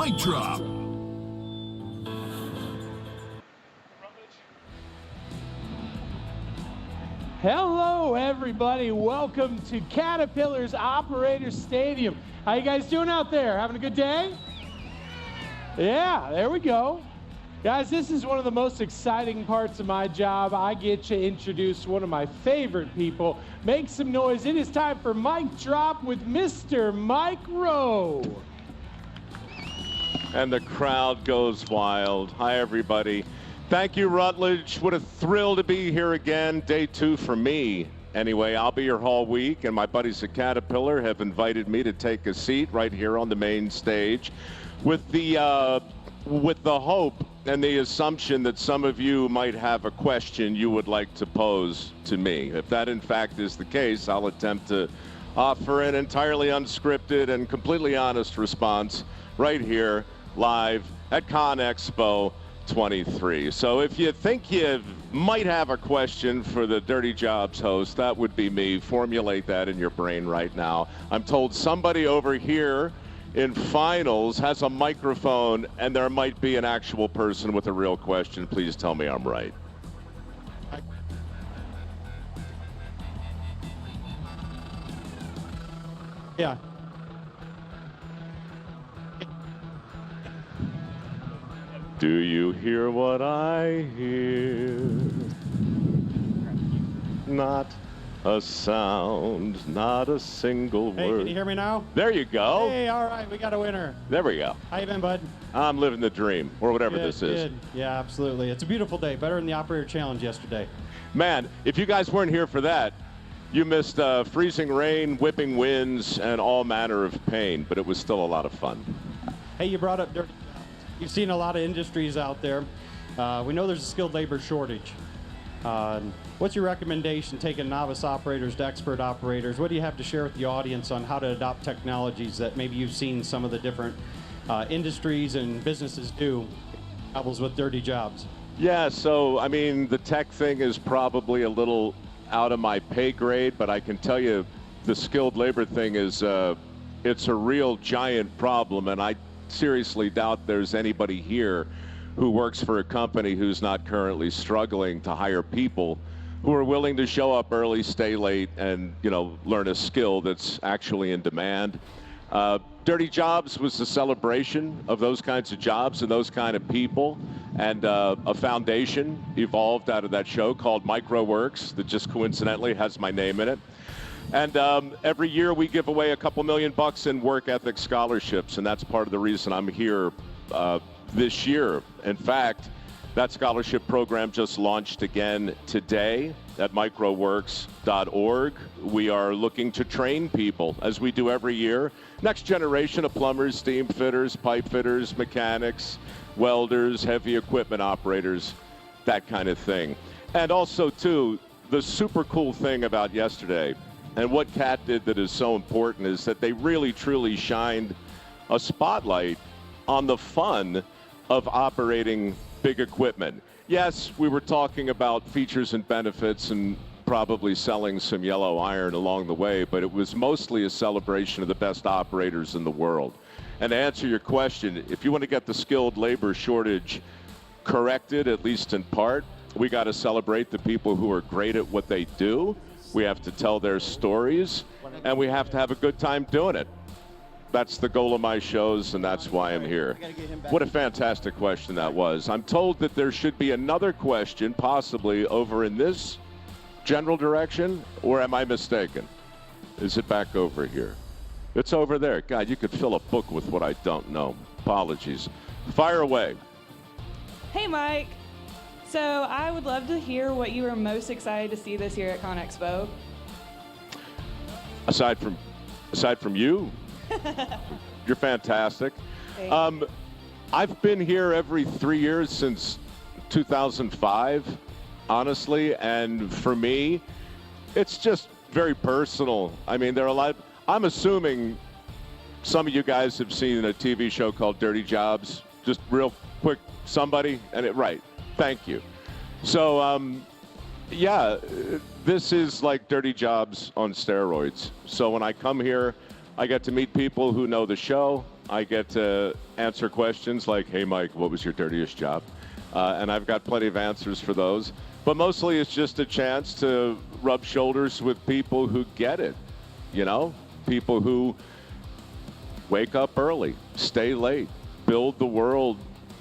Mic Drop. Hello, everybody. Welcome to Caterpillar's Operator Stadium. How you guys doing out there? Having a good day? Yeah, there we go. Guys, this is one of the most exciting parts of my job. I get to introduce one of my favorite people. Make some noise. It is time for Mic Drop with Mr. Mike Rowe. And the crowd goes wild. Hi, everybody. Thank you, Rutledge. What a thrill to be here again. Day 2 for me. Anyway, I'll be here all week, and my buddies at Caterpillar have invited me to take a seat right here on the main stage with the hope and the assumption that some of you might have a question you would like to pose to me. If that, in fact, is the case, I'll attempt to offer an entirely unscripted and completely honest response right here, live at ConExpo 23. So if you think you might have a question for the Dirty Jobs host, that would be me. Formulate that in your brain right now. I'm told somebody over here in finals has a microphone, and there might be an actual person with a real question. Please tell me I'm right. Yeah. Do you hear what I hear? Not a sound, not a single word. Hey, can you hear me now? There you go. Hey, all right, we got a winner. There we go. How you been, bud? I'm living the dream, or whatever Good, this is. Good. Yeah, absolutely. It's a beautiful day. Better than the Operator Challenge yesterday. Man, if you guys weren't here for that, you missed freezing rain, whipping winds, and all manner of pain, but it was still a lot of fun. Hey, you brought up dirty jobs. You've seen a lot of industries out there. We know there's a skilled labor shortage. What's your recommendation, taking novice operators to expert operators? What do you have to share with the audience on how to adopt technologies that maybe you've seen some of the different industries and businesses do troubles with dirty jobs? Yeah, so, I mean, the tech thing is probably a little out of my pay grade, but I can tell you the skilled labor thing is, it's a real giant problem, and I seriously doubt there's anybody here who works for a company who's not currently struggling to hire people who are willing to show up early, stay late, and, you know, learn a skill that's actually in demand. Dirty Jobs was the celebration of those kinds of jobs and those kind of people, and a foundation evolved out of that show called MicroWorks that just coincidentally has my name in it. And every year we give away a couple $1 million in work ethic scholarships, and that's part of the reason I'm here this year. In fact, that scholarship program just launched again today at microworks.org. We are looking to train people, as we do every year, next generation of plumbers, steam fitters, pipe fitters, mechanics, welders, heavy equipment operators, that kind of thing. And also, too, the super cool thing about yesterday, and what CAT did that is so important, is that they really, truly shined a spotlight on the fun of operating big equipment. Yes, we were talking about features and benefits and probably selling some yellow iron along the way, but it was mostly a celebration of the best operators in the world. And to answer your question, if you want to get the skilled labor shortage corrected, at least in part, we got to celebrate the people who are great at what they do. We have to tell their stories, and we have to have a good time doing it. That's the goal of my shows, and that's why I'm here. What a fantastic question that was. I'm told that there should be another question, possibly over in this general direction, or am I mistaken? Is it back over here? It's over there. God, you could fill a book with what I don't know. Apologies. Fire away. Hey, Mike. So I would love to hear what you were most excited to see this year at ConExpo. Aside from you, you're fantastic. I've been here every 3 years since 2005, honestly, and for me, it's just very personal. I mean, there are a lot. I'm assuming some of you guys have seen a TV show called Dirty Jobs. Just real quick, somebody, right. Thank you. So, yeah, this is like Dirty Jobs on steroids. So when I come here, I get to meet people who know the show, I get to answer questions like, hey, Mike, what was your dirtiest job? And I've got plenty of answers for those. But mostly it's just a chance to rub shoulders with people who get it, you know? People who wake up early, stay late, build the world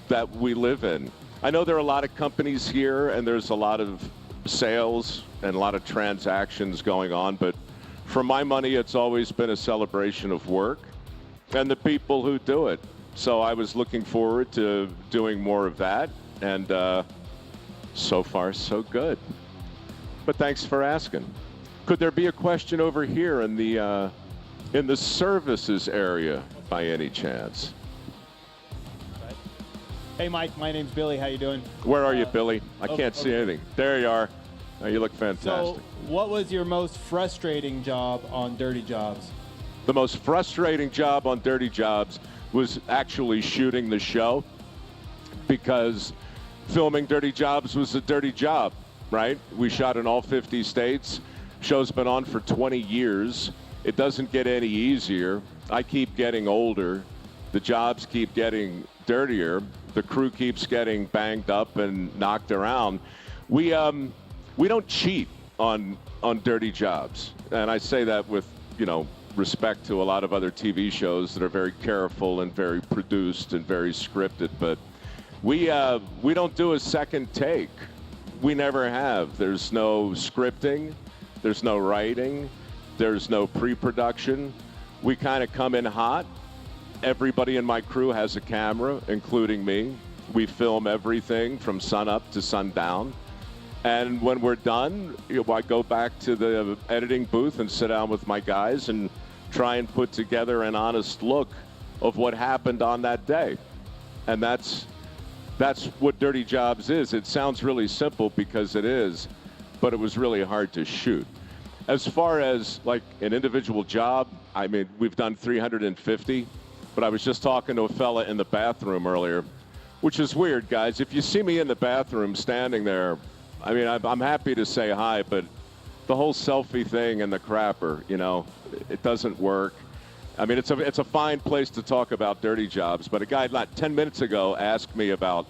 that we live in. I know there are a lot of companies here, and there's a lot of sales and a lot of transactions going on, but for my money, it's always been a celebration of work and the people who do it. So I was looking forward to doing more of that, and so far, so good. But thanks for asking. Could there be a question over here in the services area by any chance? Hey, Mike, my name's Billy. How you doing? Where are you, Billy? I can't see anything. There you are. Oh, you look fantastic. So, what was your most frustrating job on Dirty Jobs? The most frustrating job on Dirty Jobs was actually shooting the show, because filming Dirty Jobs was a dirty job, right? We shot in all 50 states. Show's been on for 20 years. It doesn't get any easier. I keep getting older. The jobs keep getting dirtier. The crew keeps getting banged up and knocked around. We don't cheat on Dirty Jobs, and I say that with, you know, respect to a lot of other TV shows that are very careful and very produced and very scripted, but we don't do a second take. We never have. There's no scripting, there's no writing, there's no pre-production. We kind of come in hot. Everybody in my crew has a camera, including me. We film everything from sunup to sundown. And when we're done, I go back to the editing booth and sit down with my guys and try and put together an honest look of what happened on that day. And that's what Dirty Jobs is. It sounds really simple because it is, but it was really hard to shoot. As far as like an individual job, I mean, we've done 350, but I was just talking to a fella in the bathroom earlier, which is weird, guys. If you see me in the bathroom standing there, I mean, I'm happy to say hi, but the whole selfie thing and the crapper, you know, it doesn't work. I mean, it's a fine place to talk about Dirty Jobs, but a guy not 10 minutes ago asked me about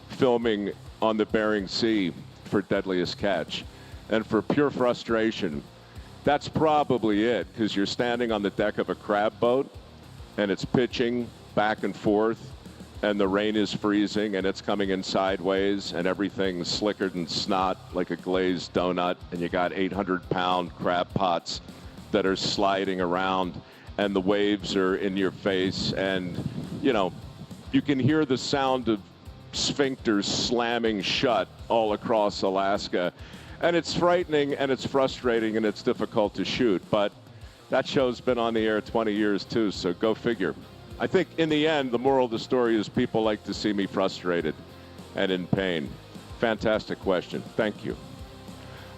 filming on the Bering Sea for Deadliest Catch. And for pure frustration, that's probably it, because you're standing on the deck of a crab boat, and it's pitching back and forth, and the rain is freezing, and it's coming in sideways, and everything's slicker than snot like a glazed donut, and you got 800-pound crab pots that are sliding around, and the waves are in your face, and, you know, you can hear the sound of sphincters slamming shut all across Alaska. And it's frightening, and it's frustrating, and it's difficult to shoot. But that show's been on the air 20 years, too, so go figure. I think in the end, the moral of the story is people like to see me frustrated and in pain. Fantastic question. Thank you.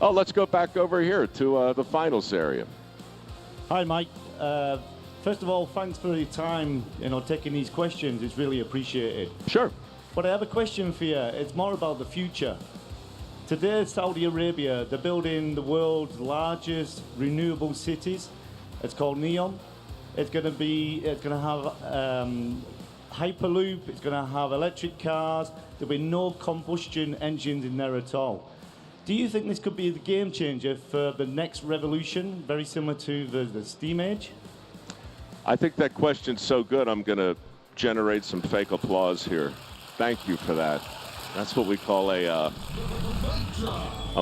Oh, let's go back over here to the finals area. Hi, Mike. First of all, thanks for your time, taking these questions. It's really appreciated. Sure. But I have a question for you. It's more about the future. Today, Saudi Arabia, they're building the world's largest renewable cities. It's called NEOM. It's going to have Hyperloop. It's going to have electric cars. There'll be no combustion engines in there at all. Do you think this could be the game changer for the next revolution, very similar to the steam age? I think that question's so good, I'm going to generate some fake applause here. Thank you for that. That's what we call a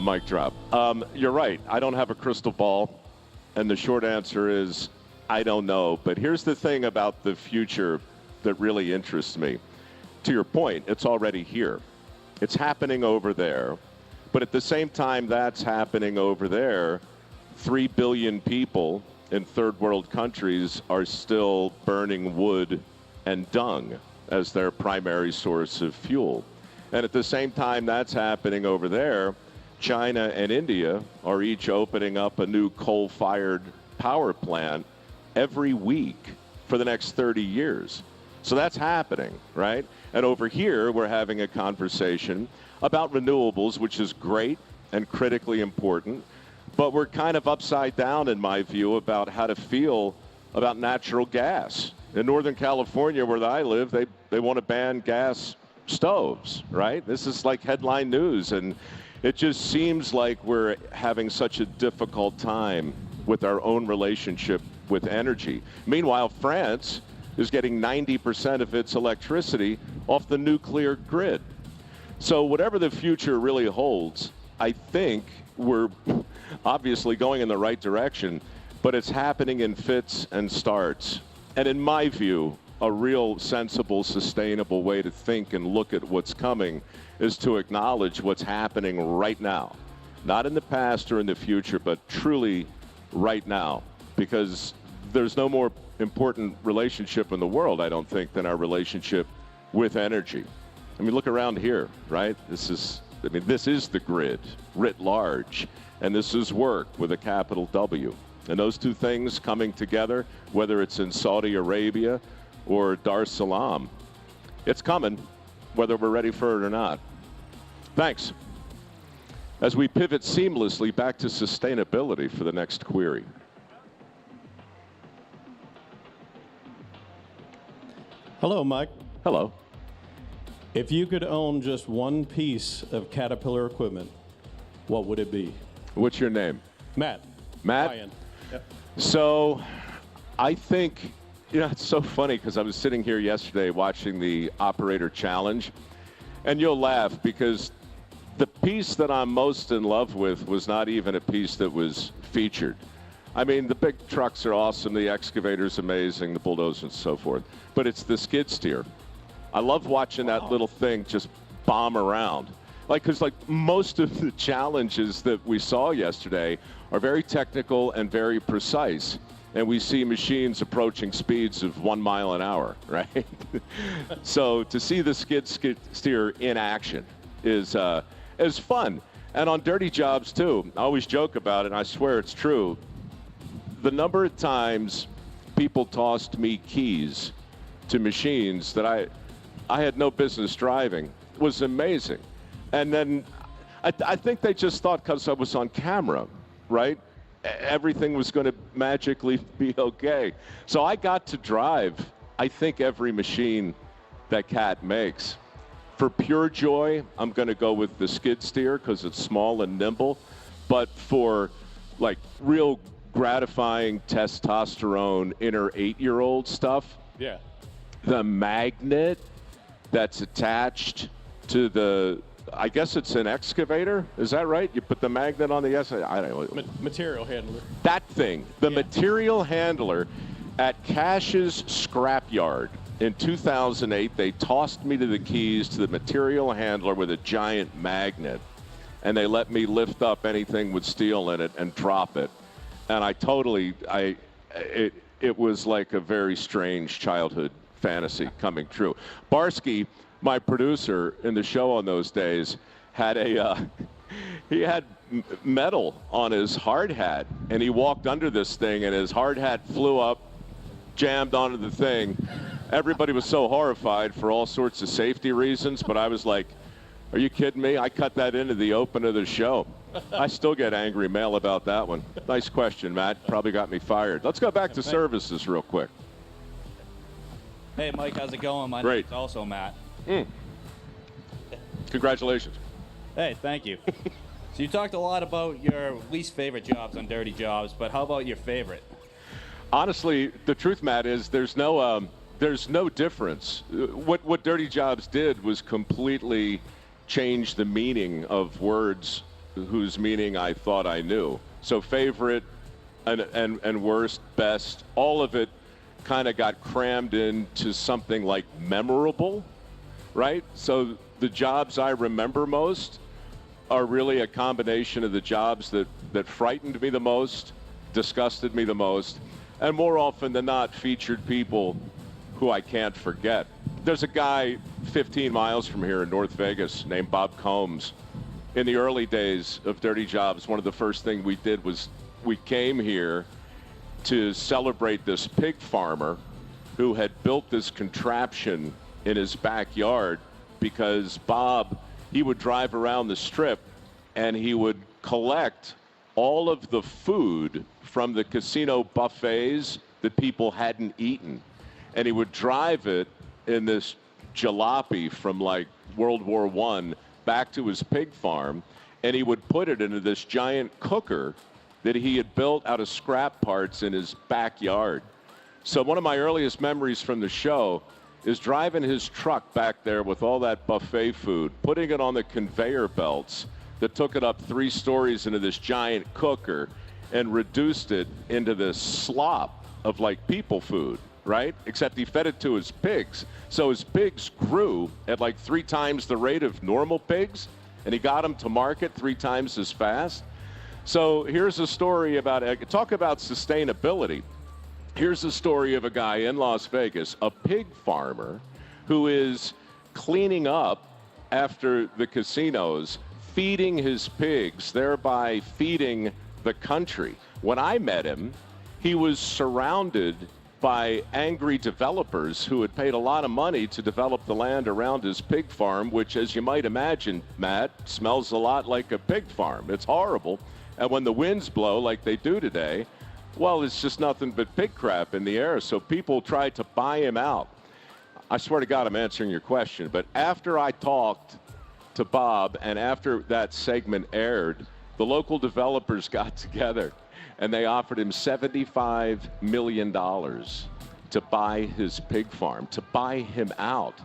mic drop. You're right. I don't have a crystal ball, and the short answer is I don't know. But here's the thing about the future that really interests me. To your point, it's already here. It's happening over there. But at the same time that's happening over there, 3 billion people in third world countries are still burning wood and dung as their primary source of fuel. And at the same time that's happening over there, China and India are each opening up a new coal-fired power plant every week for the next 30 years. So that's happening, right? And over here, we're having a conversation about renewables, which is great and critically important, but we're kind of upside down, in my view, about how to feel about natural gas. In Northern California, where I live, they want to ban gas stoves, right? This is like headline news, and it just seems like we're having such a difficult time with our own relationship with energy. Meanwhile, France is getting 90% of its electricity off the nuclear grid. So whatever the future really holds, I think we're obviously going in the right direction, but it's happening in fits and starts. And in my view, a real sensible, sustainable way to think and look at what's coming is to acknowledge what's happening right now. Not in the past or in the future, but truly right now. Because there's no more important relationship in the world, I don't think, than our relationship with energy. I mean, look around here, right? This is the grid writ large, and this is work with a capital W. And those two things coming together, whether it's in Saudi Arabia or Dar es Salaam, it's coming, whether we're ready for it or not. Thanks. As we pivot seamlessly back to sustainability for the next query. Hello, Mike. Hello. If you could own just one piece of Caterpillar equipment, what would it be? What's your name? Matt. Matt? Ryan. Yep. So I think, it's so funny because I was sitting here yesterday watching the Operator Challenge, and you'll laugh because the piece that I'm most in love with was not even a piece that was featured. I mean, the big trucks are awesome, the excavator's amazing, the bulldozer and so forth, but it's the skid steer. I love watching that little thing just bomb around. Because most of the challenges that we saw yesterday are very technical and very precise. And we see machines approaching speeds of 1 mile an hour, right? So to see the skid steer in action is fun. And on dirty jobs too, I always joke about it, and I swear it's true. The number of times people tossed me keys to machines that I had no business driving was amazing. And then I think they just thought because I was on camera, right, everything was going to magically be okay. So I got to drive, I think, every machine that Cat makes. For pure joy, I'm going to go with the skid steer because it's small and nimble. But for real gratifying testosterone inner 8-year-old stuff, Yeah. the magnet that's attached to the, I guess it's an excavator, is that right? You put the magnet on the I don't know. Material handler. That thing, the Yeah. material handler at Cash's scrapyard in 2008, they tossed me to the keys to the material handler with a giant magnet, and they let me lift up anything with steel in it and drop it. And it was like a very strange childhood fantasy coming true. Barsky, my producer in the show on those days, had he had metal on his hard hat, and he walked under this thing, and his hard hat flew up, jammed onto the thing. Everybody was so horrified for all sorts of safety reasons, but I was like, are you kidding me? I cut that into the open of the show. I still get angry mail about that one. Nice question, Matt. Probably got me fired. Let's go back to services real quick. Hey, Mike, how's it going? My Great. name's also Matt. Congratulations. Hey, thank you. So you talked a lot about your least favorite jobs on Dirty Jobs, but how about your favorite? Honestly, the truth, Matt, is there's no difference. What Dirty Jobs did was completely change the meaning of words whose meaning I thought I knew. So favorite and worst, best, all of it kind of got crammed into something like memorable, right? So the jobs I remember most are really a combination of the jobs that frightened me the most, disgusted me the most, and more often than not featured people who I can't forget. There's a guy 15 miles from here in North Vegas named Bob Combs. In the early days of Dirty Jobs, one of the first things we did was we came here to celebrate this pig farmer who had built this contraption in his backyard because Bob, he would drive around the strip and he would collect all of the food from the casino buffets that people hadn't eaten. and he would drive it in this jalopy from like World War I back to his pig farm, and he would put it into this giant cooker that he had built out of scrap parts in his backyard. So one of my earliest memories from the show is driving his truck back there with all that buffet food, putting it on the conveyor belts that took it up 3 stories into this giant cooker and reduced it into this slop of like people food, right? Except he fed it to his pigs. So his pigs grew at like 3 times the rate of normal pigs, and he got them to market 3 times as fast. So here's a story about, talk about sustainability. Here's a story of a guy in Las Vegas, a pig farmer, who is cleaning up after the casinos, feeding his pigs, thereby feeding the country. When I met him, he was surrounded by angry developers who had paid a lot of money to develop the land around his pig farm, which, as you might imagine, Matt, smells a lot like a pig farm. It's horrible. And when the winds blow like they do today, well, it's just nothing but pig crap in the air. So people tried to buy him out. I swear to God, I'm answering your question. But after I talked to Bob and after that segment aired, the local developers got together and they offered him $75 million to buy his pig farm, to buy him out.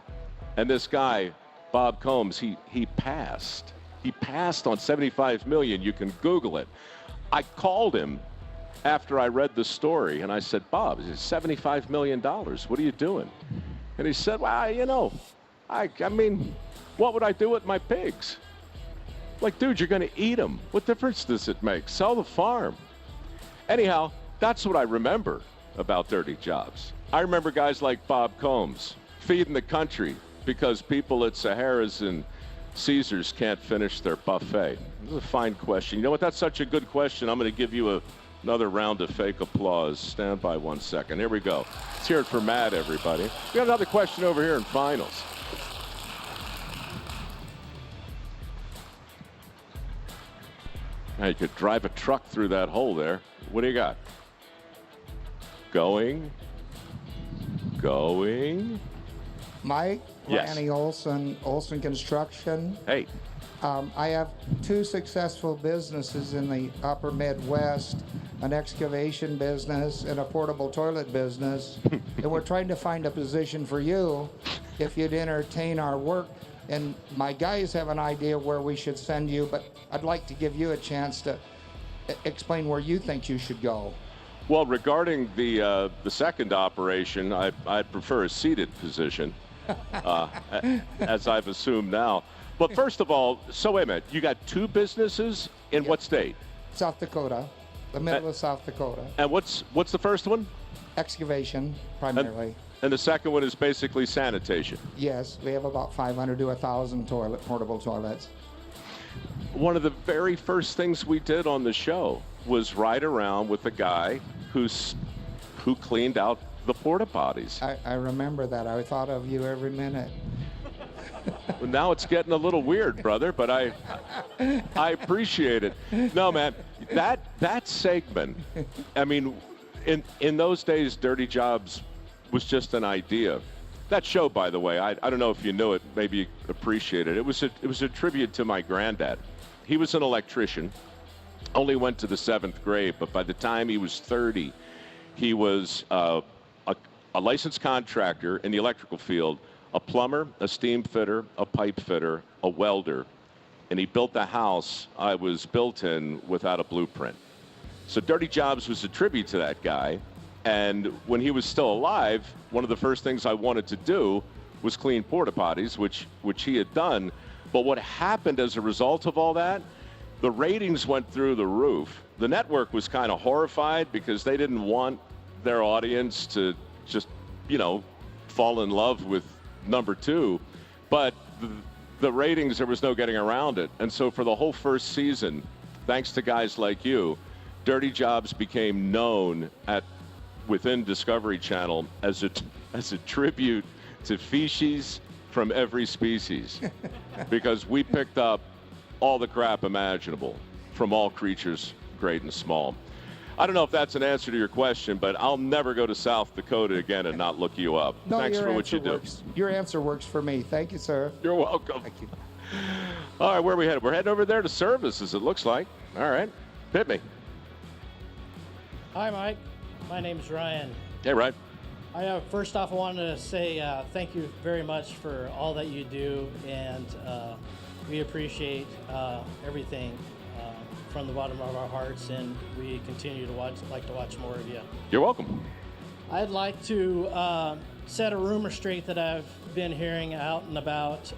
And this guy, Bob Combs, he passed. He passed on $75 million. You can Google it. I called him after I read the story, and I said, Bob, it's $75 million. What are you doing? And he said, well, you know, I mean, what would I do with my pigs? Like, dude, you're going to eat them. What difference does it make? Sell the farm. Anyhow, that's what I remember about dirty jobs. I remember guys like Bob Combs feeding the country because people at Sahara's and Caesars can't finish their buffet. This is a fine question. You know what? That's such a good question. I'm going to give you another round of fake applause. Stand by 1 second. Here we go. Let's hear it for Matt, everybody. We got another question over here in finals. Now you could drive a truck through that hole there. What do you got? Going. Mike, Yes. Randy Olson Construction. Hey. I have 2 successful businesses in the upper Midwest, an excavation business and a portable toilet business. And we're trying to find a position for you if you'd entertain our work. And my guys have an idea where we should send you, but I'd like to give you a chance to explain where you think you should go. Well, regarding the second operation, I'd prefer a seated position, as I've assumed now. But first of all, so wait a minute, you got 2 businesses in what state? South Dakota, the middle of South Dakota. And what's the first one? Excavation, primarily. And the second one is basically sanitation. Yes, we have about 500 to 1,000 portable toilets. One of the very first things we did on the show was ride around with a guy who cleaned out the porta potties. I remember that. I thought of you every minute. Well, now it's getting a little weird, brother, but I appreciate it. No, man, that segment, I mean, in those days, Dirty Jobs was just an idea. That show, by the way, I don't know if you knew it, maybe you appreciate it. It was a tribute to my granddad. He was an electrician, only went to the 7th grade, but by the time he was 30, he was a licensed contractor in the electrical field, a plumber, a steam fitter, a pipe fitter, a welder, and he built the house I was built in without a blueprint. So Dirty Jobs was a tribute to that guy. And when he was still alive, one of the first things I wanted to do was clean porta potties, which he had done. But what happened as a result of all that, the ratings went through the roof. The network was kind of horrified because they didn't want their audience to just, fall in love with number 2. But the ratings, there was no getting around it. And so for the whole first season, thanks to guys like you, Dirty Jobs became known within Discovery Channel as a tribute to feces from every species, because we picked up all the crap imaginable from all creatures, great and small. I don't know if that's an answer to your question, but I'll never go to South Dakota again and not look you up. No, Thanks your for what answer you do. works. Your answer works for me. Thank you, sir. You're welcome. Thank you. All right, where are we headed? We're heading over there to services, it looks like. All right. Hit me. Hi, Mike. My name's Ryan. Hey, Ryan. First off, I wanted to say thank you very much for all that you do, and we appreciate everything from the bottom of our hearts, and we continue to watch more of you. You're welcome. I'd like to set a rumor straight that I've been hearing out and about.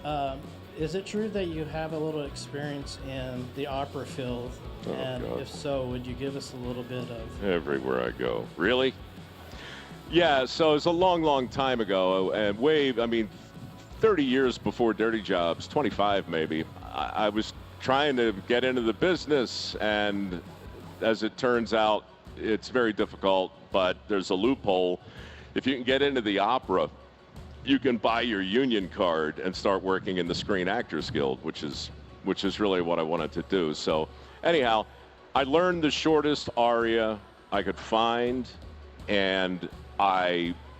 Is it true that you have a little experience in the opera field? Oh, and God. if so, would you give us a little bit of... Everywhere I go. Really? Yeah, so it's a long, long time ago, and 30 years before Dirty Jobs, 25 maybe, I was trying to get into the business, and as it turns out, it's very difficult, but there's a loophole. If you can get into the opera, you can buy your union card and start working in the Screen Actors Guild, which is really what I wanted to do. So anyhow, I learned the shortest aria I could find, and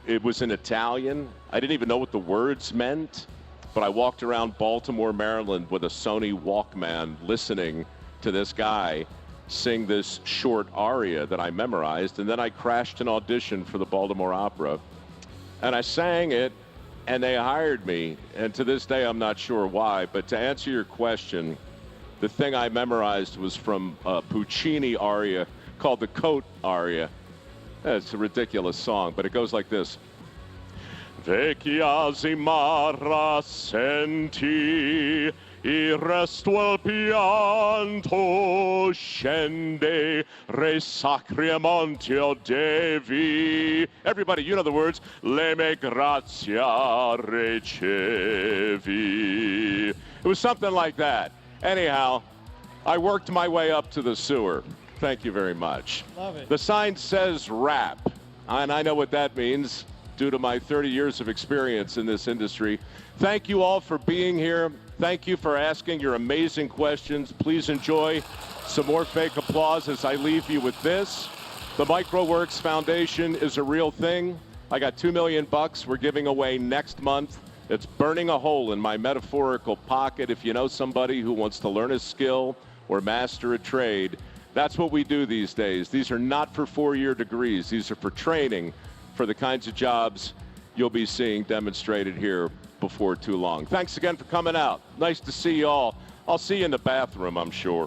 it was in Italian. I didn't even know what the words meant, but I walked around Baltimore, Maryland with a Sony Walkman listening to this guy sing this short aria that I memorized, and then I crashed an audition for the Baltimore Opera, and I sang it, and they hired me, and to this day I'm not sure why, but to answer your question, the thing I memorized was from a Puccini aria called the Coat aria. It's a ridiculous song, but it goes like this. Vecchia zimara senti, il resto al pianto scende, re sacri amanti o devi. Everybody, you know the words. Le me grazia ricevi. It was something like that. Anyhow, I worked my way up to the sewer. Thank you very much. Love it. The sign says rap, and I know what that means due to my 30 years of experience in this industry. Thank you all for being here. Thank you for asking your amazing questions. Please enjoy some more fake applause as I leave you with this. The MicroWorks Foundation is a real thing. I got $2 million we're giving away next month. It's burning a hole in my metaphorical pocket. If you know somebody who wants to learn a skill or master a trade, that's what we do these days. These are not for 4-year degrees. These are for training for the kinds of jobs you'll be seeing demonstrated here before too long. Thanks again for coming out. Nice to see you all. I'll see you in the bathroom, I'm sure.